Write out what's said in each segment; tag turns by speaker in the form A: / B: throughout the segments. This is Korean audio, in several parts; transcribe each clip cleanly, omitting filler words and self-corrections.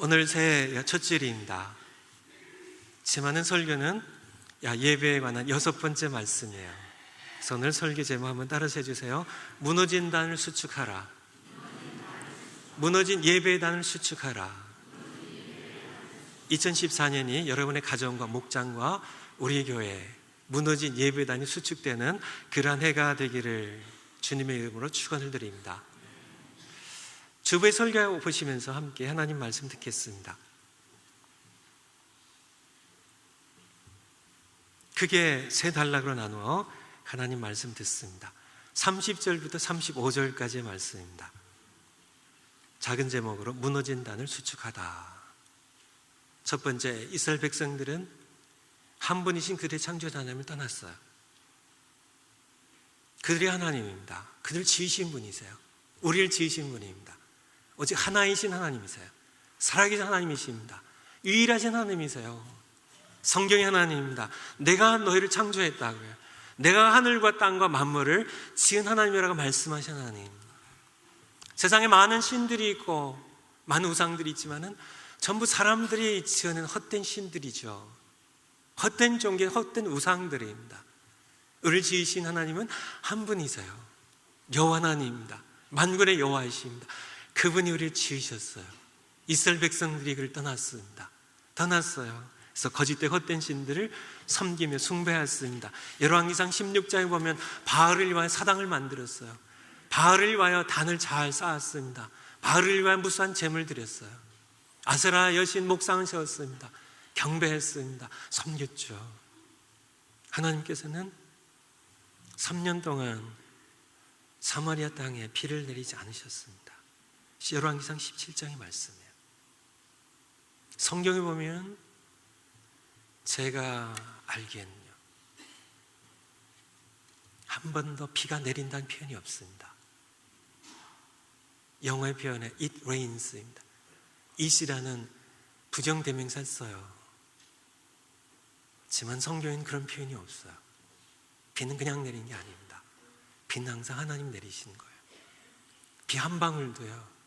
A: 오늘 새해 첫 주일입니다. 제만은 설교는 예배에 관한 6번째 말씀이에요. 그래서 오늘 설교 제목 한번 따라서 해주세요. 무너진 단을 수축하라. 무너진 예배의 단을 수축하라. 2014년이 여러분의 가정과 목장과 우리 교회 무너진 예배단이 수축되는 그러한 해가 되기를 주님의 이름으로 축원을 드립니다. 주부의 설교 보시면서 함께 하나님 말씀 듣겠습니다. 크게 세 단락으로 나누어 하나님 말씀 듣습니다. 30절부터 35절까지의 말씀입니다. 작은 제목으로 무너진 단을 수축하다. 첫 번째, 이스라엘 백성들은 한 분이신 그들의 창조자 하나님을 떠났어요. 그들의 하나님입니다. 그들을 지으신 분이세요. 우리를 지으신 분입니다. 오직 하나이신 하나님이세요. 살아계신 하나님이십니다. 유일하신 하나님이세요. 성경의 하나님입니다. 내가 너희를 창조했다고요. 내가 하늘과 땅과 만물을 지은 하나님이라고 말씀하신 하나님. 세상에 많은 신들이 있고 많은 우상들이 있지만은 전부 사람들이 지어낸 헛된 신들이죠. 헛된 종교, 헛된 우상들입니다. 우리를 지으신 하나님은 한 분이세요. 여호와 하나님입니다. 만군의 여호와이십니다. 그분이 우리를 지으셨어요. 이스라엘 백성들이 그를 떠났습니다. 떠났어요. 그래서 거짓된 헛된 신들을 섬기며 숭배했습니다. 열왕기상 16장에 보면 바알을 위하여 사당을 만들었어요. 바알을 위하여 단을 잘 쌓았습니다. 바알을 위하여 무수한 제물을 드렸어요. 아세라 여신 목상을 세웠습니다. 경배했습니다. 섬겼죠. 하나님께서는 3년 동안 사마리아 땅에 비를 내리지 않으셨습니다. 열왕기상 17장의 말씀이에요. 성경에 보면 제가 알기에는요, 한 번도 비가 내린다는 표현이 없습니다. 영어의 표현에 it rains입니다. it이라는 부정대명사를 써요. 하지만 성경에는 그런 표현이 없어요. 비는 그냥 내리는 게 아닙니다. 비는 항상 하나님 내리시는 거예요. 비 한 방울도요,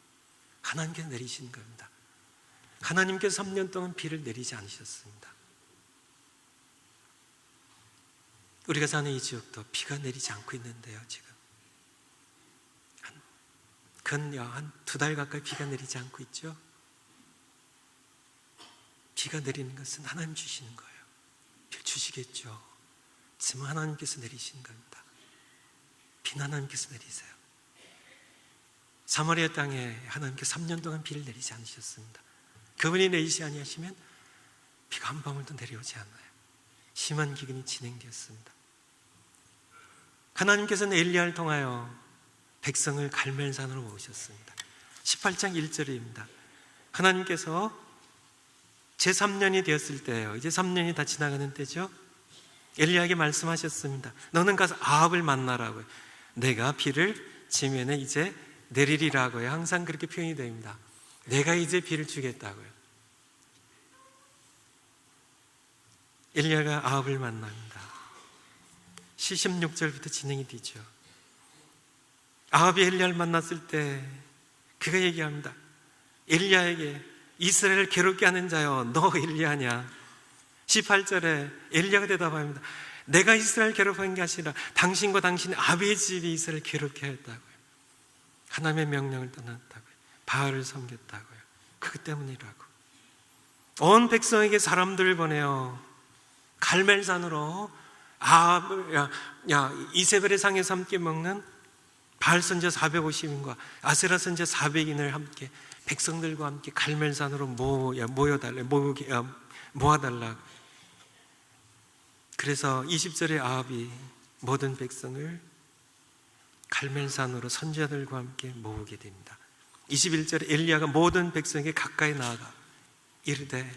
A: 하나님께서 내리시는 겁니다. 하나님께서 3년 동안 비를 내리지 않으셨습니다. 우리가 사는 이 지역도 비가 내리지 않고 있는데요, 지금 한 2달 가까이 비가 내리지 않고 있죠. 비가 내리는 것은 하나님 주시는 거예요. 비를 주시겠죠. 지금 하나님께서 내리시는 겁니다. 비는 하나님께서 내리세요. 사마리아 땅에 하나님께서 3년 동안 비를 내리지 않으셨습니다. 그분이 내리지 아니하시면 비가 한 방울도 내려오지 않아요. 심한 기근이 진행되었습니다. 하나님께서는 엘리야를 통하여 백성을 갈멜산으로 모으셨습니다. 18장 1절입니다. 하나님께서 제3년이 되었을 때예요. 이제 3년이 다 지나가는 때죠. 엘리야에게 말씀하셨습니다. 너는 가서 아합을 만나라고요. 내가 비를 지면에 이제 내리리라고요. 항상 그렇게 표현이 됩니다. 내가 이제 비를 주겠다고요. 엘리야가 아합을 만납니다. 16절부터 진행이 되죠. 아합이 엘리야를 만났을 때 그가 얘기합니다. 엘리야에게 이스라엘을 괴롭게 하는 자여, 너 엘리야냐? 18절에 엘리야가 대답합니다. 내가 이스라엘 괴롭힌 게 아니라 당신과 당신의 아비의 집이 이스라엘 괴롭게 했다고요. 하나님의 명령을 떠났다고요. 바알을 섬겼다고요. 그것 때문이라고. 온 백성에게 사람들을 보내요. 갈멜산으로 아합을, 이세벨의 상에서 함께 먹는 바알 선지자 450인과 아세라 선지자 400인을 함께 백성들과 함께 갈멜산으로 모아달라고. 그래서 20절에 아합이 모든 백성을 갈멜산으로 선지자들과 함께 모으게 됩니다. 21절에 엘리야가 모든 백성에게 가까이 나아가 이르되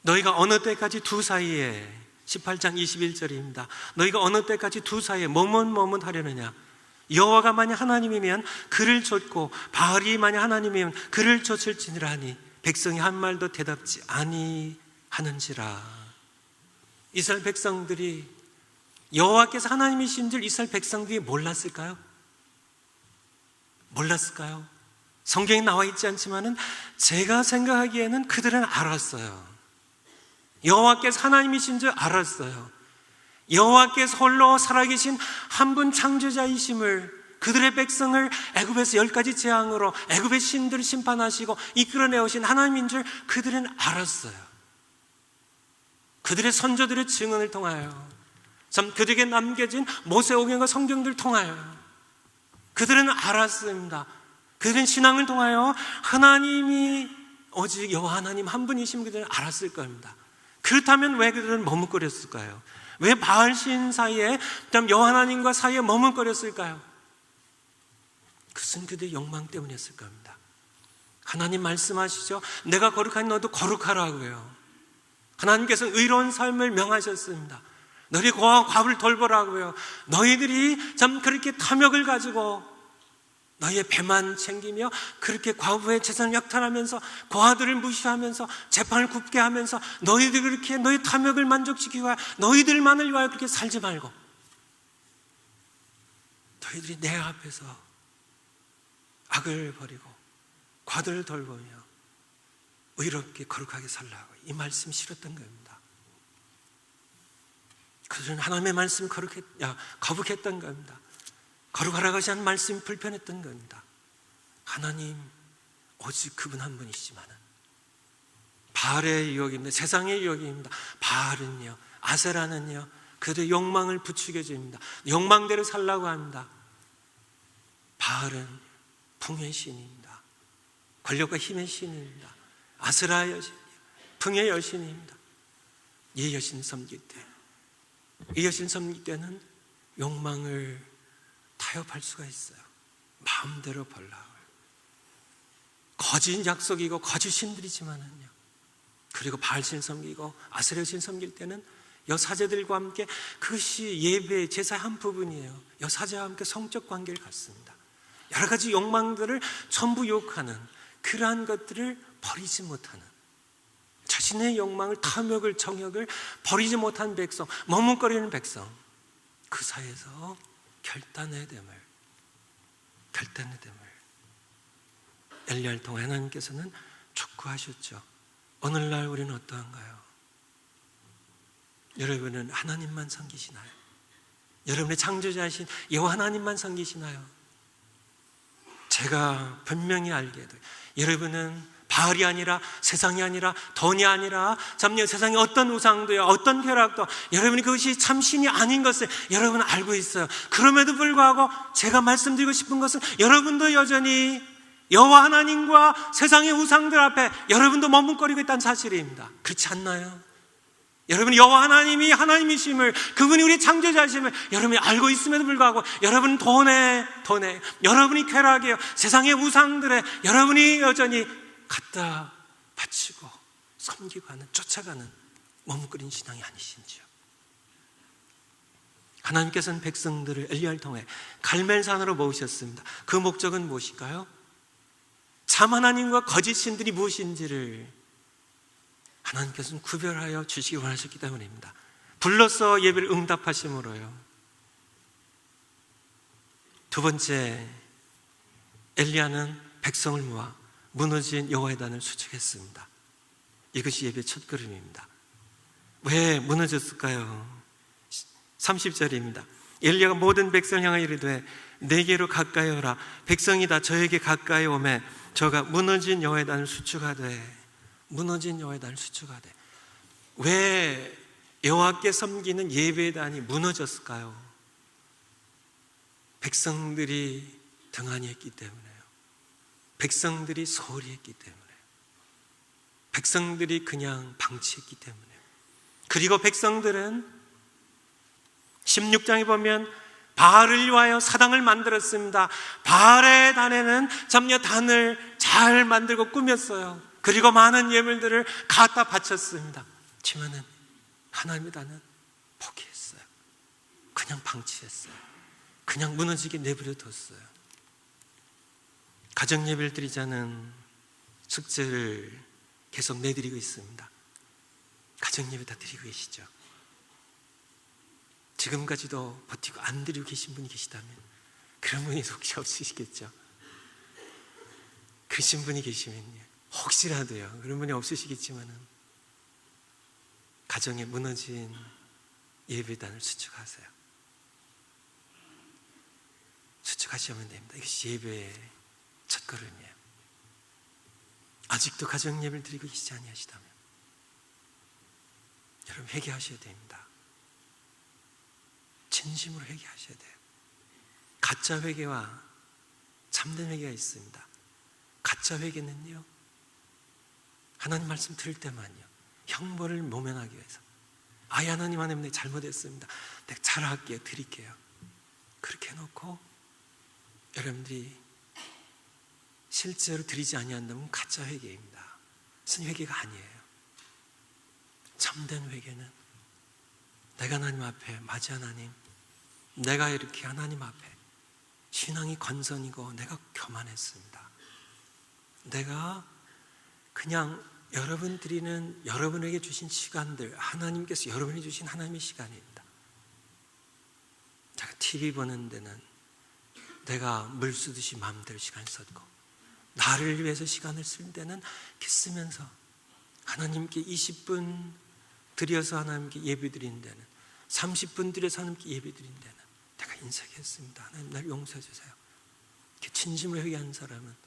A: 너희가 어느 때까지 두 사이에, 18장 21절입니다. 너희가 어느 때까지 두 사이에 머뭇머뭇하려느냐? 여호와가 만약 하나님이면 그를 좇고 바알이 만약 하나님이면 그를 좇을지니라 하니 백성이 한 말도 대답지 아니하는지라. 이스라엘 백성들이 여호와께서 하나님이신 줄 이스라엘 백성들이 몰랐을까요? 몰랐을까요? 성경에 나와 있지 않지만은 제가 생각하기에는 그들은 알았어요. 여호와께서 하나님이신 줄 알았어요. 여호와께서 홀로 살아계신 한 분 창조자이심을, 그들의 백성을 애굽에서 10가지 재앙으로 애굽의 신들을 심판하시고 이끌어내오신 하나님인 줄 그들은 알았어요. 그들의 선조들의 증언을 통하여, 참 그들에게 남겨진 모세오경과 성경들을 통하여 그들은 알았습니다. 그들은 신앙을 통하여 하나님이 오직 여호와 하나님 한 분이심을 그들은 알았을 겁니다. 그렇다면 왜 그들은 머뭇거렸을까요? 왜 바알신 사이에, 그다음 여호와 하나님과 사이에 머뭇거렸을까요? 그것은 그들의 욕망 때문이었을 겁니다. 하나님 말씀하시죠. 내가 거룩하니 너도 거룩하라고요. 하나님께서 의로운 삶을 명하셨습니다. 너희 고아와 과부를 돌보라고요. 너희들이 참 그렇게 탐욕을 가지고 너희의 배만 챙기며 그렇게 과부의 재산을 약탈하면서 고아들을 무시하면서 재판을 굽게 하면서 너희들이 그렇게 너희 탐욕을 만족시키고 너희들만을 위하여 그렇게 살지 말고 너희들이 내 앞에서 악을 버리고 과들을 돌보며 의롭게 거룩하게 살라고, 이 말씀이 싫었던 겁니다. 그들은 하나님의 말씀을 거북했던 겁니다. 거룩하라고 하신 말씀이 불편했던 겁니다. 하나님 오직 그분 한 분이시지만은 바알의 유혹입니다. 세상의 유혹입니다. 바알은요, 아세라는요, 그들의 욕망을 부추겨 줍니다. 욕망대로 살라고 합니다. 바알은 풍요의 신입니다. 권력과 힘의 신입니다. 아세라의 여신이요, 풍요의 여신입니다. 이 여신 섬길 때, 이 여신 섬길 때는 욕망을 타협할 수가 있어요. 마음대로 벌라고요. 거짓 약속이고 거짓 신들이지만은요, 그리고 바알신 섬기고 아세라신 섬길 때는 여사제들과 함께, 그것이 예배 제사의 한 부분이에요. 여사제와 함께 성적 관계를 갖습니다. 여러 가지 욕망들을 전부 욕하는, 그러한 것들을 버리지 못하는, 자신의 욕망을, 탐욕을, 정욕을 버리지 못한 백성, 머뭇거리는 백성, 그 사이에서 결단의 됨을 엘리야를 통해 하나님께서는 촉구하셨죠. 오늘날 우리는 어떠한가요? 여러분은 하나님만 섬기시나요? 여러분의 창조자이신 여호와 하나님만 섬기시나요? 제가 분명히 알게도 여러분은 바알이 아니라, 세상이 아니라, 돈이 아니라, 참여 세상의 어떤 우상도요, 어떤 쾌락도 여러분이 그것이 참 신이 아닌 것을 여러분은 알고 있어요. 그럼에도 불구하고 제가 말씀드리고 싶은 것은 여러분도 여전히 여호와 하나님과 세상의 우상들 앞에 여러분도 머뭇거리고 있다는 사실입니다. 그렇지 않나요? 여러분이 여호와 하나님이 하나님이심을, 그분이 우리 창조자이심을 여러분이 알고 있음에도 불구하고 여러분은 돈에 여러분이 쾌락이에요, 세상의 우상들에 여러분이 여전히 갖다 바치고 섬기고 하는, 쫓아가는 머뭇거린 신앙이 아니신지요? 하나님께서는 백성들을 엘리야를 통해 갈멜산으로 모으셨습니다. 그 목적은 무엇일까요? 참 하나님과 거짓 신들이 무엇인지를 하나님께서는 구별하여 주시기 원하셨기 때문입니다. 불러서 예배를 응답하심으로요. 두 번째, 엘리야는 백성을 모아 무너진 여호와의 단을 수축했습니다. 이것이 예배의 첫 걸음입니다. 왜 무너졌을까요? 30절입니다. 엘리야가 모든 백성을 향하여 이르되 내게로 가까이 오라. 백성이 다 저에게 가까이 오매 저가 무너진 여호와의 단을 수축하되, 무너진 여호와의 단을 수축하되. 왜 여호와께 섬기는 예배의 단이 무너졌을까요? 백성들이 등한히 했기 때문에요. 백성들이 소홀히 했기 때문에요. 백성들이 그냥 방치했기 때문에요. 그리고 백성들은 16장에 보면 바알을 위하여 사당을 만들었습니다. 바알의 단에는 참여 단을 잘 만들고 꾸몄어요. 그리고 많은 예물들을 갖다 바쳤습니다. 하지만은 하나님의 단은 포기했어요. 그냥 방치했어요. 그냥 무너지게 내버려 뒀어요. 가정 예배를 드리자는 숙제를 계속 내드리고 있습니다. 가정 예배 다 드리고 계시죠? 지금까지도 버티고 안 드리고 계신 분이 계시다면 그런 분이 혹시 없으시겠죠? 그러신 분이 계시면요, 혹시라도요, 그런 분이 없으시겠지만은 가정에 무너진 예배단을 수축하세요. 수축하시면 됩니다. 이것이 예배의 첫걸음이에요. 아직도 가정 예배를 드리고 계시지 아니하시다면 여러분 회개하셔야 됩니다. 진심으로 회개하셔야 돼요. 가짜 회개와 참된 회개가 있습니다. 가짜 회개는요, 하나님 말씀 들을 때만요, 형벌을 모면하기 위해서, 아예 하나님 안에 내가 잘못했습니다, 내가 잘할게요, 드릴게요, 그렇게 해놓고 여러분들이 실제로 드리지 아니한다면 가짜 회개입니다. 무슨 회개가 아니에요. 참된 회개는 내가 하나님 앞에, 맞이 하나님, 내가 이렇게 하나님 앞에 신앙이 건선이고 내가 교만했습니다. 내가 그냥 여러분 드리는, 여러분에게 주신 시간들, 하나님께서 여러분이 주신 하나님의 시간입니다. 제가 TV 보는 데는 내가 물 쓰듯이 마음대로 시간 썼고, 나를 위해서 시간을 쓸 때는 이렇게 쓰면서 하나님께 20분 드려서 하나님께 예배 드리는 데는, 30분 드려서 하나님께 예배 드리는 데는 내가 인색했습니다. 하나님 날 용서해 주세요. 이렇게 진심으로 회개한 사람은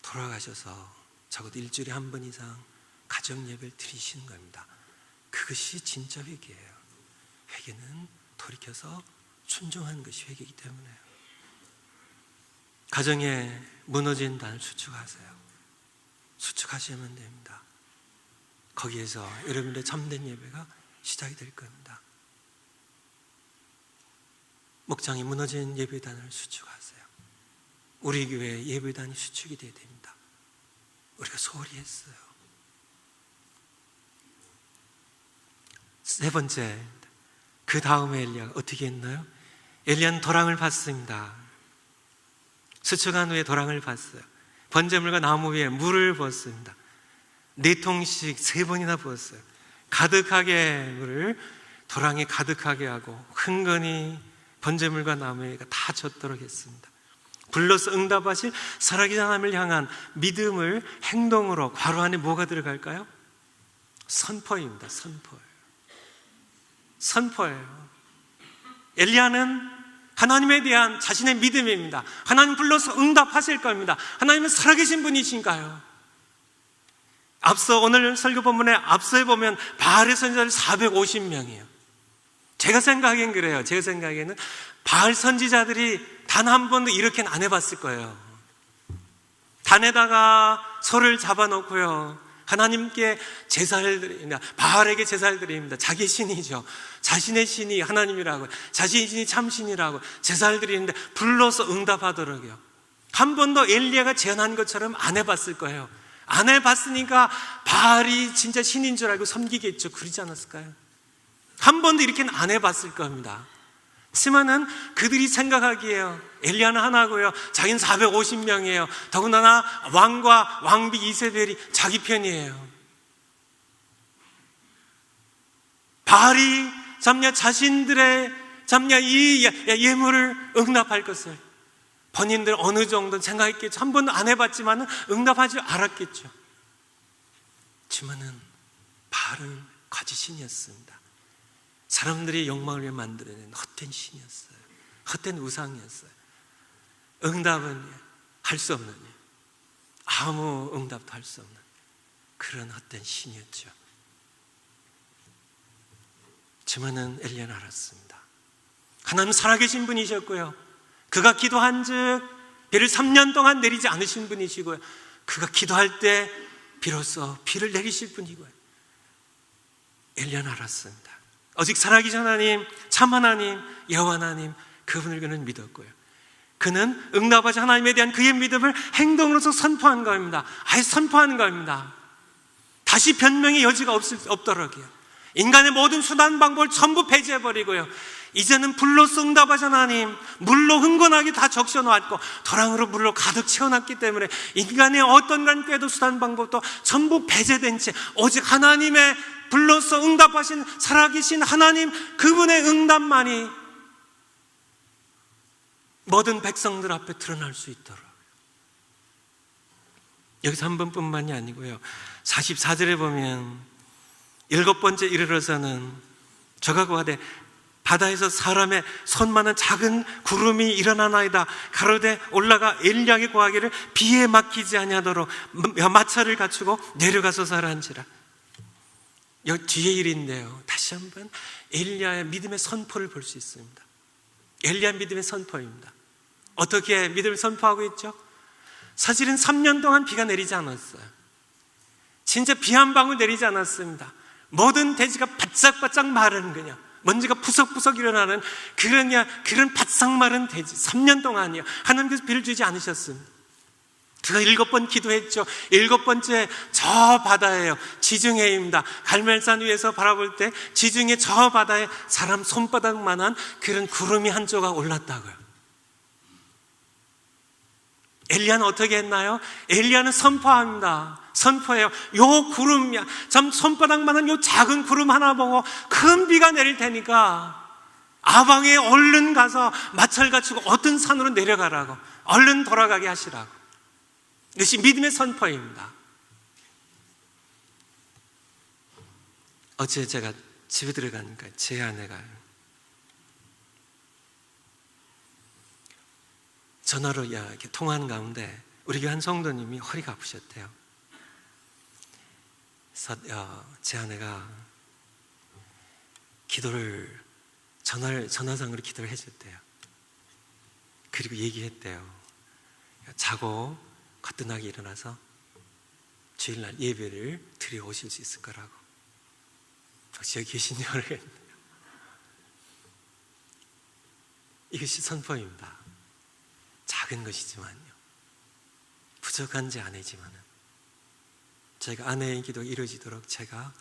A: 돌아가셔서 적어도 일주일에 한 번 이상 가정 예배를 드리시는 겁니다. 그것이 진짜 회개예요. 회개는 돌이켜서 순종하는 것이 회개이기 때문에요. 가정에 무너진 단을 수축하세요. 수축하시면 됩니다. 거기에서 여러분의 참된 예배가 시작이 될 겁니다. 목장이 무너진 예배단을 수축하세요. 우리 교회 예배단이 수축이 되어야 됩니다. 우리가 소홀히 했어요. 세 번째, 그 다음에 엘리야가 어떻게 했나요? 엘리야는 도랑을 팠습니다. 수축한 후에 도랑을 팠어요. 번제물과 나무 위에 물을 부었습니다. 4통씩 3번이나 부었어요. 가득하게 물을 도랑에 가득하게 하고 흥건히 번제물과 나무 위가 다 젖도록 했습니다. 불러서 응답하실 살아계신 하나님을 향한 믿음을 행동으로, 괄호 안에 뭐가 들어갈까요? 선포입니다. 선포예요. 엘리야는 하나님에 대한 자신의 믿음입니다. 하나님 불러서 응답하실 겁니다. 하나님은 살아계신 분이신가요? 앞서 오늘 설교 본문에 앞서에 보면 바알의 선지자들 450명이에요. 제가 생각하기엔 그래요. 제가 생각에는 바알 선지자들이 단 한 번도 이렇게는 안 해봤을 거예요. 단에다가 소를 잡아놓고요, 하나님께 제사를 드립니다. 바알에게 제사를 드립니다. 자기 신이죠. 자신의 신이 하나님이라고, 자신의 신이 참신이라고 제사를 드리는데 불러서 응답하도록요. 한 번도 엘리야가 제안한 것처럼 안 해봤을 거예요. 안 해봤으니까 바알이 진짜 신인 줄 알고 섬기겠죠. 그러지 않았을까요? 한 번도 이렇게는 안 해봤을 겁니다. 하지만은 그들이 생각하기에요, 엘리야는 하나고요, 자기는 450명이에요. 더군다나 왕과 왕비 이세벨이 자기 편이에요. 바알이 자신들의 이 예물을 응답할 것을 본인들 어느 정도 생각했겠죠. 한 번도 안 해봤지만 응답하지 않았겠죠. 하지만은 바알은 거짓신이었습니다. 사람들이 욕망을 위해 만들어낸 헛된 신이었어요. 헛된 우상이었어요. 응답은 할 수 없는, 아무 응답도 할 수 없는 그런 헛된 신이었죠. 하지만은 엘리야는 알았습니다. 하나님은 살아계신 분이셨고요, 그가 기도한 즉 비를 3년 동안 내리지 않으신 분이시고요, 그가 기도할 때 비로소 비를 내리실 분이고요. 엘리야는 알았습니다. 오직 살아계신 하나님, 참 하나님, 여호와 하나님, 그분을 그는 믿었고요, 그는 응답하신 하나님에 대한 그의 믿음을 행동으로서 선포한 겁니다. 아예 선포하는 겁니다. 다시 변명의 여지가 없도록이요, 인간의 모든 수단 방법을 전부 배제해버리고요, 이제는 불로서 응답하신 하나님, 물로 흥건하게 다 적셔놓았고 도랑으로 물로 가득 채워놨기 때문에 인간의 어떤 꾀도 수단 방법도 전부 배제된 채 오직 하나님의 불로서 응답하신 살아계신 하나님, 그분의 응답만이 모든 백성들 앞에 드러날 수 있도록 여기서 한 번뿐만이 아니고요. 44절에 보면 7번째 이르러서는 저가 구하되 바다에서 사람의 손만한 작은 구름이 일어나나이다. 가로되 올라가 엘리야에게 구하기를 비에 막히지 아니하도록 마차를 갖추고 내려가서 살아한지라. 여기 뒤에 일인데요. 다시 한번 엘리야의 믿음의 선포를 볼 수 있습니다. 엘리야 믿음의 선포입니다. 어떻게 믿음을 선포하고 있죠? 사실은 3년 동안 비가 내리지 않았어요. 진짜 비 한 방울 내리지 않았습니다. 모든 대지가 바짝바짝 마른 그냥 먼지가 푸석푸석 일어나는 그런 바싹 마른 대지. 3년 동안이요. 하나님께서 비를 주지 않으셨습니다. 그가 7번 기도했죠. 7번째 저 바다예요. 지중해입니다. 갈멜산 위에서 바라볼 때 지중해 저 바다에 사람 손바닥만한 그런 구름이 한 조각 올랐다고요. 엘리야는 어떻게 했나요? 엘리야는 선포합니다. 선포해요. 요 구름, 참 손바닥만한 요 작은 구름 하나 보고 큰 비가 내릴 테니까 아방에 얼른 가서 마차를 갖추고 어떤 산으로 내려가라고, 얼른 돌아가게 하시라고. 이것이 믿음의 선포입니다. 어제 제가 집에 들어가니까 제 아내가 전화로 이렇게 통화하는 가운데 우리 교회 한 성도님이 허리가 아프셨대요. 그래서 제 아내가 전화상으로 기도를 해줬대요. 그리고 얘기했대요. 자고 거뜬하게 일어나서 주일날 예배를 드려 오실 수 있을 거라고. 혹시 여기 계신지 모르겠네요. 이것이 선포입니다. 작은 것이지만요, 부족한 제 아내지만은 제가 아내의 기도가 이루어지도록 제가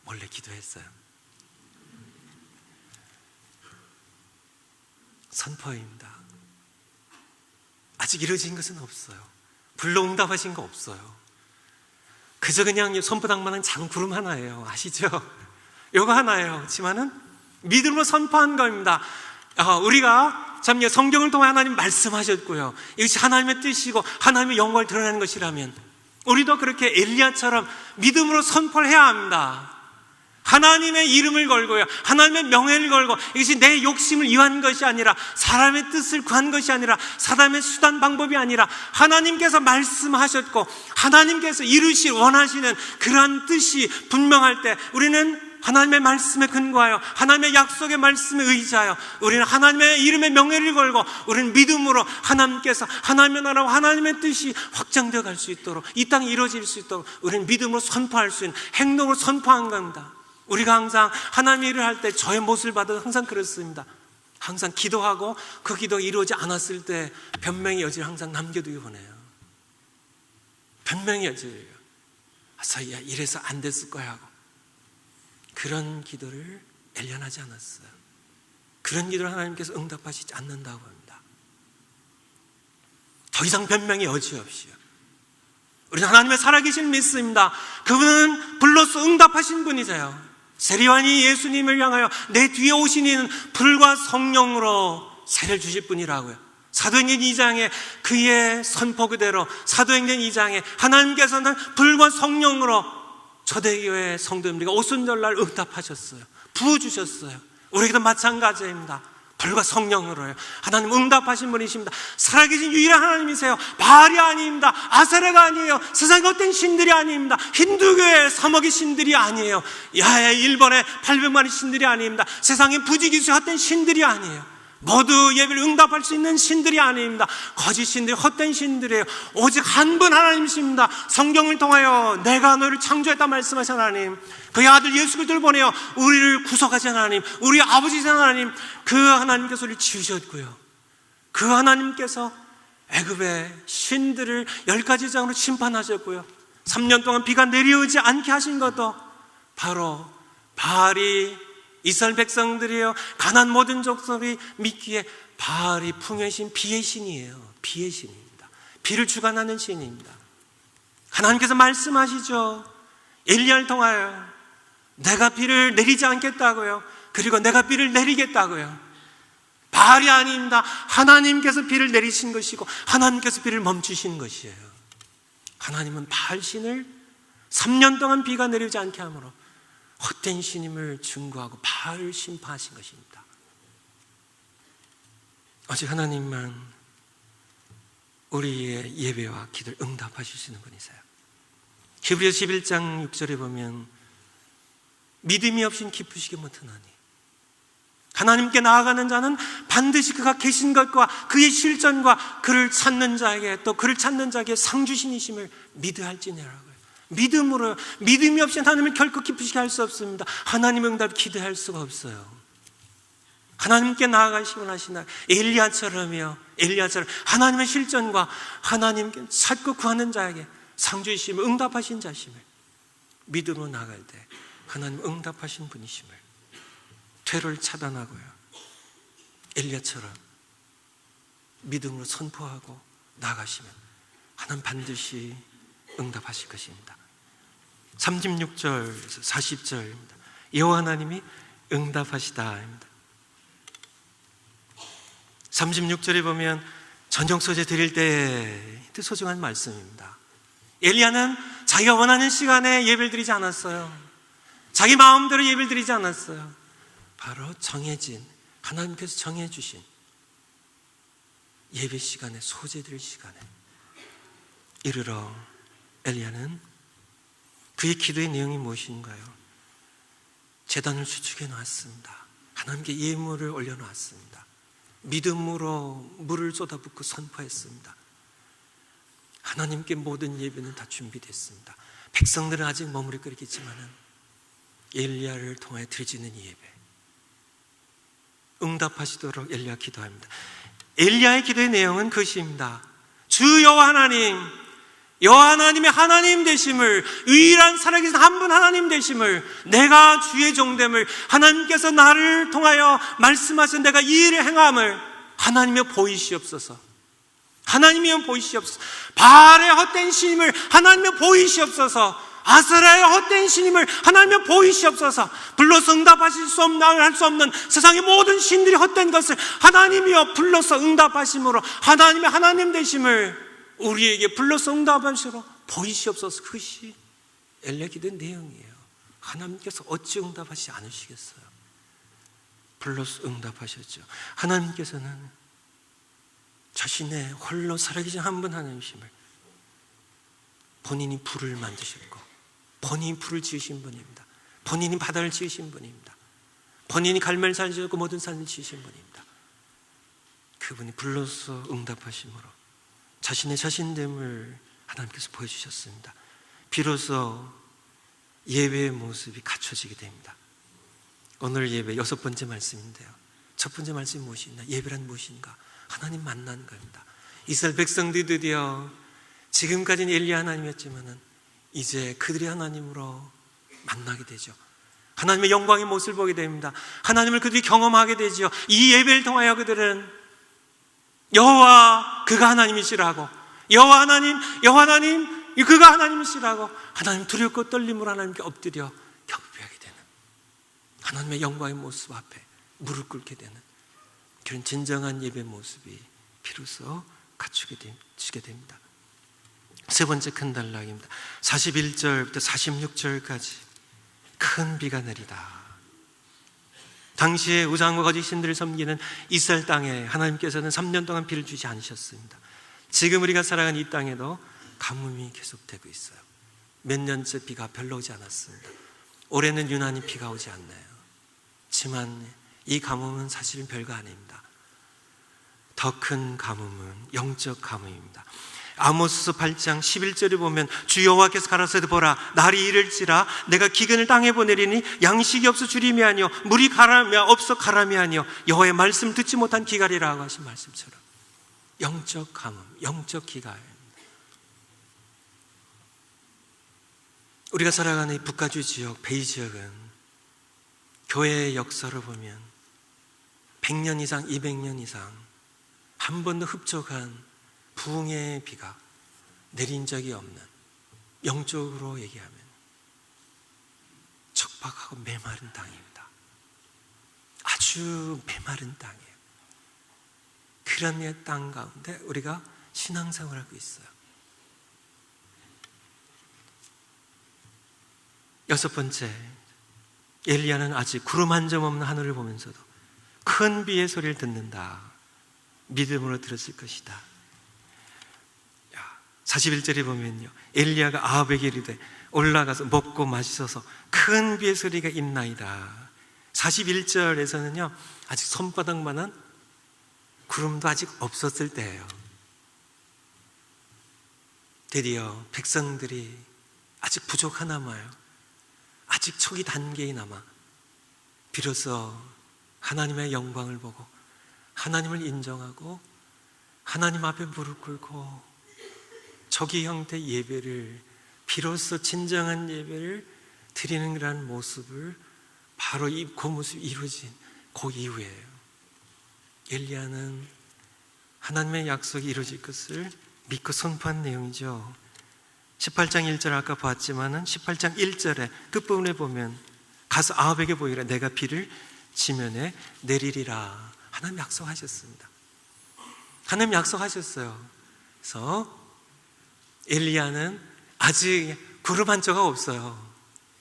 A: 몰래 기도했어요. 선포입니다. 아직 이루어진 것은 없어요. 불러응답하신 거 없어요. 그저 그냥 손바닥만한 작은 구름 하나예요. 아시죠? 요거 하나예요. 그렇지만은 믿음으로 선포한 겁니다. 우리가 참 성경을 통해 하나님 말씀하셨고요, 이것이 하나님의 뜻이고 하나님의 영광을 드러내는 것이라면 우리도 그렇게 엘리야처럼 믿음으로 선포를 해야 합니다. 하나님의 이름을 걸고요, 하나님의 명예를 걸고, 이것이 내 욕심을 위한 것이 아니라, 사람의 뜻을 구한 것이 아니라, 사람의 수단 방법이 아니라 하나님께서 말씀하셨고 하나님께서 이루실 원하시는 그러한 뜻이 분명할 때 우리는 하나님의 말씀에 근거하여, 하나님의 약속의 말씀에 의지하여, 우리는 하나님의 이름의 명예를 걸고, 우리는 믿음으로 하나님께서 하나님의 나라와 하나님의 뜻이 확장되어 갈 수 있도록, 이 땅이 이루어질 수 있도록 우리는 믿음으로 선포할 수 있는 행동으로 선포한 겁니다. 우리가 항상 하나님의 일을 할 때 저의 모습을 봐도 항상 그렇습니다. 항상 기도하고 그 기도가 이루어지지 않았을 때 변명의 여지를 항상 남겨두고 보내요. 변명의 여지를요. 야, 이래서 안 됐을 거야 하고. 그런 기도를 엘리야는 하지 않았어요. 그런 기도를 하나님께서 응답하시지 않는다고 합니다. 더 이상 변명의 여지 없이요, 우리는 하나님의 살아계신 믿습니다. 그분은 불로서 응답하신 분이세요. 세리완이 예수님을 향하여 내 뒤에 오신 이는 불과 성령으로 세례를 주실 분이라고요. 사도행전 2장에 그의 선포 그대로, 사도행전 2장에 하나님께서는 불과 성령으로 초대교회 성도님들과 오순절날 응답하셨어요. 부어주셨어요. 우리에게도 마찬가지입니다. 불과 성령으로요. 하나님 응답하신 분이십니다. 살아계신 유일한 하나님이세요. 바알이 아닙니다. 아세라가 아니에요. 세상의 어떤 신들이 아닙니다. 힌두교의 3억의 신들이 아니에요. 일본의 800만의 신들이 아닙니다. 세상의 부지기수의 헛된 신들이 아니에요. 모두 예배를 응답할 수 있는 신들이 아닙니다. 거짓 신들이, 헛된 신들이에요. 오직 한 분 하나님이십니다. 성경을 통하여 내가 너를 창조했다 말씀하신 하나님, 그의 아들 예수 그리스도를 보내어 우리를 구속하신 하나님, 우리 아버지신 하나님, 그 하나님께서 우리를 지으셨고요, 그 하나님께서 애굽의 신들을 10가지 장으로 심판하셨고요, 3년 동안 비가 내려오지 않게 하신 것도 바로 바알이, 이스라엘 백성들이요, 가나안 모든 족속이 믿기에 바알이 풍요의 신, 비의 신이에요. 비의 신입니다. 비를 주관하는 신입니다. 하나님께서 말씀하시죠. 엘리야를 통하여 내가 비를 내리지 않겠다고요, 그리고 내가 비를 내리겠다고요. 바알이 아닙니다. 하나님께서 비를 내리신 것이고 하나님께서 비를 멈추신 것이에요. 하나님은 바알 신을 3년 동안 비가 내리지 않게 하므로 헛된 신임을 증거하고 바알을 심판하신 것입니다. 오직 하나님만 우리의 예배와 기도를 응답하실 수 있는 분이세요. 히브리서 11장 6절에 보면 믿음이 없인 기쁘시게 못하나니 하나님께 나아가는 자는 반드시 그가 계신 것과 그의 실전과 그를 찾는 자에게 또 그를 찾는 자에게 상 주신이심을 믿어야 할지니라고요. 믿음으로, 믿음이 없이 하나님을 결코 기쁘시게 할 수 없습니다. 하나님의 응답 기대할 수가 없어요. 하나님께 나아가시곤 하시나 엘리야처럼 하나님의 실전과 하나님께 찾고 구하는 자에게 상 주심을 응답하신 자심을 믿음으로 나아갈 때 하나님 응답하신 분이심을 퇴로를 차단하고요, 엘리야처럼 믿음으로 선포하고 나아가시면 하나님 반드시 응답하실 것입니다. 36절에서 40절입니다. 여호와 하나님이 응답하시다입니다. 36절에 보면 전정 소재 드릴 때의 소중한 말씀입니다. 엘리야는 자기가 원하는 시간에 예배를 드리지 않았어요. 자기 마음대로 예배를 드리지 않았어요. 바로 정해진, 하나님께서 정해주신 예배 시간에, 소재 드릴 시간에 이르러 엘리야는 그의 기도의 내용이 무엇인가요? 제단을 수축해 놨습니다. 하나님께 예물을 올려놓았습니다. 믿음으로 물을 쏟아붓고 선포했습니다. 하나님께 모든 예배는 다 준비됐습니다. 백성들은 아직 머무르겠지만은 엘리야를 통해 드려지는 이 예배 응답하시도록 엘리야 기도합니다. 엘리야의 기도의 내용은 그것입니다. 주 여호와 하나님, 여호와 하나님의 하나님 되심을, 유일한 살아계신 한 분 하나님 되심을, 내가 주의 종됨을, 하나님께서 나를 통하여 말씀하신 내가 이 일을 행함을 하나님이여 보이시옵소서. 하나님이여 보이시옵소서. 바알의 헛된 신임을 하나님이여 보이시옵소서. 아세라의 헛된 신임을 하나님이여 보이시옵소서. 불러서 응답하실 수 없는, 할 수 없는 세상의 모든 신들이 헛된 것을 하나님이여 불러서 응답하심으로 하나님의 하나님 되심을 우리에게 불러서 응답하시로 보이시옵소서. 그것이 엘리야 기도의 내용이에요. 하나님께서 어찌 응답하시지 않으시겠어요? 불러서 응답하셨죠. 하나님께서는 자신의 홀로 살아계신 한 분 하나님이심을 본인이 불을 만드셨고 본인이 불을 지으신 분입니다. 본인이 바다를 지으신 분입니다. 본인이 갈멜산을 지었고 모든 산을 지으신 분입니다. 그분이 불러서 응답하심으로 자신의 자신됨을 하나님께서 보여주셨습니다. 비로소 예배의 모습이 갖춰지게 됩니다. 오늘 예배 6번째 말씀인데요, 첫 번째 말씀이 무엇이냐? 예배란 무엇인가? 하나님 만나는 겁니다. 이스라엘 백성들이 드디어 지금까지는 엘리야 하나님이었지만은 이제 그들이 하나님으로 만나게 되죠. 하나님의 영광의 모습을 보게 됩니다. 하나님을 그들이 경험하게 되죠. 이 예배를 통하여 그들은 여호와 그가 하나님이시라고, 여호와 하나님 그가 하나님이시라고 하나님 두렵고 떨림으로 하나님께 엎드려 경배하게 되는, 하나님의 영광의 모습 앞에 무릎 꿇게 되는 그런 진정한 예배 모습이 비로소 갖추게 됩니다. 세 번째 큰 단락입니다. 41절부터 46절까지 큰 비가 내리다. 당시에 우상과 거짓 신들을 섬기는 이스라엘 땅에 하나님께서는 3년 동안 비를 주지 않으셨습니다. 지금 우리가 살아가는 이 땅에도 가뭄이 계속되고 있어요. 몇 년째 비가 별로 오지 않았습니다. 올해는 유난히 비가 오지 않나요? 하지만 이 가뭄은 사실은 별거 아닙니다. 더 큰 가뭄은 영적 가뭄입니다. 아모스 8장 11절에 보면 주 여호와께서 가라사대 보라, 날이 이를지라 내가 기근을 땅에 보내리니 양식이 없어 주림이 아니요 물이 없어 가람이 아니요 여호와의 말씀 듣지 못한 기갈이라고 하신 말씀처럼 영적 가뭄, 영적 기갈. 우리가 살아가는 이 북가주 지역, 베이 지역은 교회의 역사를 보면 100년 이상, 200년 이상 한 번도 흡족한 부흥의 비가 내린 적이 없는, 영적으로 얘기하면 척박하고 메마른 땅입니다. 아주 메마른 땅이에요. 그런 땅 가운데 우리가 신앙생활을 하고 있어요. 여섯 번째, 엘리야는 아직 구름 한 점 없는 하늘을 보면서도 큰 비의 소리를 듣는다. 믿음으로 들었을 것이다. 41절에 보면요, 엘리야가 아합에게 이르되 올라가서 먹고 마시소서 큰 비의 소리가 있나이다. 41절에서는요 아직 손바닥만한 구름도 아직 없었을 때예요. 드디어 백성들이 아직 부족하나 마요. 아직 초기 단계에 남아 비로소 하나님의 영광을 보고 하나님을 인정하고 하나님 앞에 무릎 꿇고 초기 형태 예배를, 비로소 진정한 예배를 드리는 그런 모습을 바로 그 모습이 이루어진 그 이후에요. 엘리야는 하나님의 약속이 이루어질 것을 믿고 선포한 내용이죠. 18장 1절 아까 봤지만은 18장 1절에 끝부분에 보면 가서 아합에게 보이라 내가 비를 지면에 내리리라. 하나님 약속하셨습니다. 하나님 약속하셨어요. 그래서 엘리야는 아직 구름 한 조각 없어요.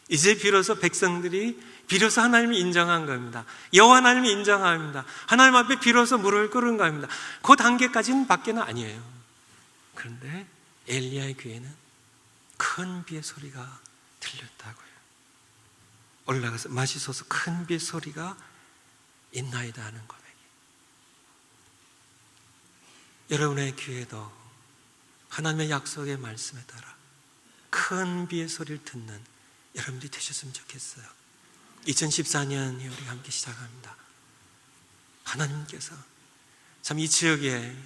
A: 이제 비로소 백성들이 비로소 하나님을 인정한 겁니다. 여호와 하나님을 인정합니다. 하나님 앞에 비로소 무릎을 꿇은 겁니다. 그 단계까지는 밖에는 아니에요. 그런데 엘리야의 귀에는 큰 비의 소리가 들렸다고요. 올라가서 마시소서 큰 비의 소리가 있나이다 하는 고백이. 여러분의 귀에도 하나님의 약속의 말씀에 따라 큰 비의 소리를 듣는 여러분들이 되셨으면 좋겠어요. 2014년이 우리가 함께 시작합니다. 하나님께서 참 이 지역에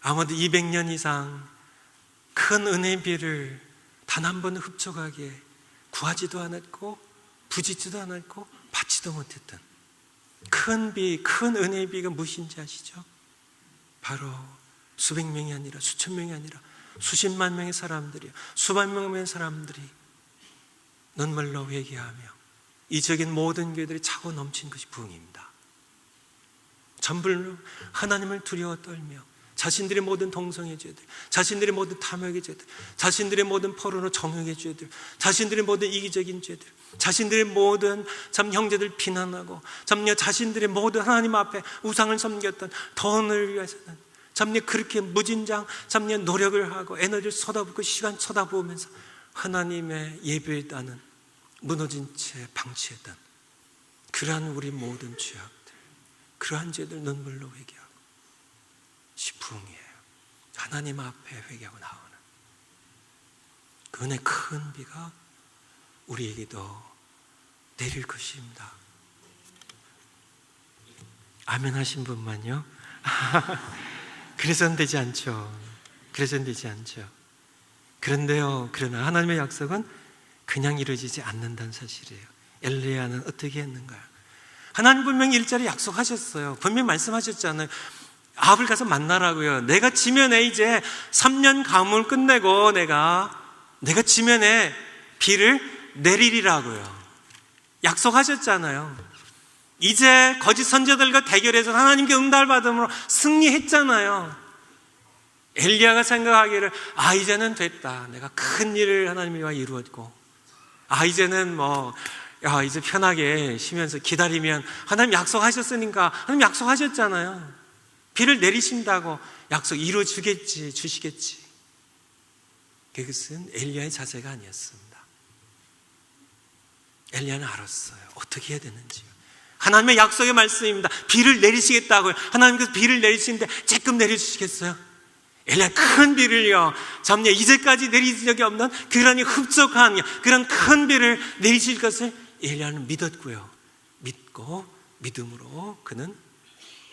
A: 아마도 200년 이상 큰 은혜의 비를 단 한 번 흡족하게 구하지도 않았고 부짖지도 않았고 받지도 못했던 큰 비, 큰 은혜의 비가 무엇인지 아시죠? 바로 수백 명이 아니라 수천 명이 아니라 수십만 명의 사람들이요, 수만 명의 사람들이 눈물로 회개하며 이 지역인 모든 교회들이 차고 넘친 것이 부흥입니다. 전부 하나님을 두려워 떨며 자신들의 모든 동성의 죄들, 자신들의 모든 탐욕의 죄들, 자신들의 모든 포르노 정욕의 죄들, 자신들의 모든 이기적인 죄들, 자신들의 모든 참 형제들 비난하고 자신들의 모든 하나님 앞에 우상을 섬겼던 돈을 위해서는 그렇게 무진장 노력을 하고 에너지를 쏟아붓고 시간 쏟아부으면서 하나님의 예배에 따른 무너진 채 방치했던 그러한 우리 모든 죄악들, 그러한 죄들 눈물로 회개하고 시부흥이에요. 하나님 앞에 회개하고 나오는 그 은혜 큰 비가 우리에게도 내릴 것입니다. 아멘 하신 분만요. 그래서는 되지 않죠. 그래서는 되지 않죠. 그런데요, 그러나 하나님의 약속은 그냥 이루어지지 않는다는 사실이에요. 엘리야는 어떻게 했는가요? 하나님 분명히 일자리 약속하셨어요. 분명히 말씀하셨잖아요. 아합을 가서 만나라고요. 내가 지면에 이제 3년 가뭄을 끝내고 내가 지면에 비를 내리리라고요. 약속하셨잖아요. 이제 거짓 선지자들과 대결해서 하나님께 응답을 받음으로 승리했잖아요. 엘리야가 생각하기를 이제는 됐다. 내가 큰 일을 하나님이 이루었고 이제는 이제 편하게 쉬면서 기다리면 하나님 약속하셨으니까 하나님 약속하셨잖아요. 비를 내리신다고 약속 이루어주겠지, 주시겠지. 그것은 엘리야의 자세가 아니었습니다. 엘리야는 알았어요. 어떻게 해야 되는지요. 하나님의 약속의 말씀입니다. 비를 내리시겠다고요. 하나님께서 비를 내리시는데 조금 내려주시겠어요? 엘리야 큰 비를요, 이제까지 내리신 적이 없는 그런 흡족한 그런 큰 비를 내리실 것을 엘리야는 믿었고요. 믿고 믿음으로 그는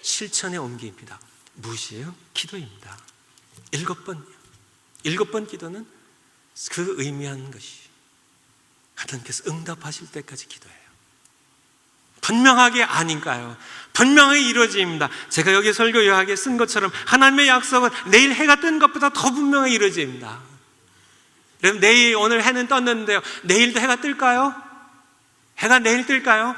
A: 실천에 옮깁니다. 무엇이에요? 기도입니다. 7번이요. 7번 기도는 그 의미하는 것이 하나님께서 응답하실 때까지 기도해요. 분명하게 아닌가요? 분명하게 이루어집니다. 제가 여기 설교 요약에 쓴 것처럼 하나님의 약속은 내일 해가 뜬 것보다 더 분명하게 이루어집니다. 여러분, 오늘 해는 떴는데요, 내일도 해가 뜰까요? 해가 내일 뜰까요?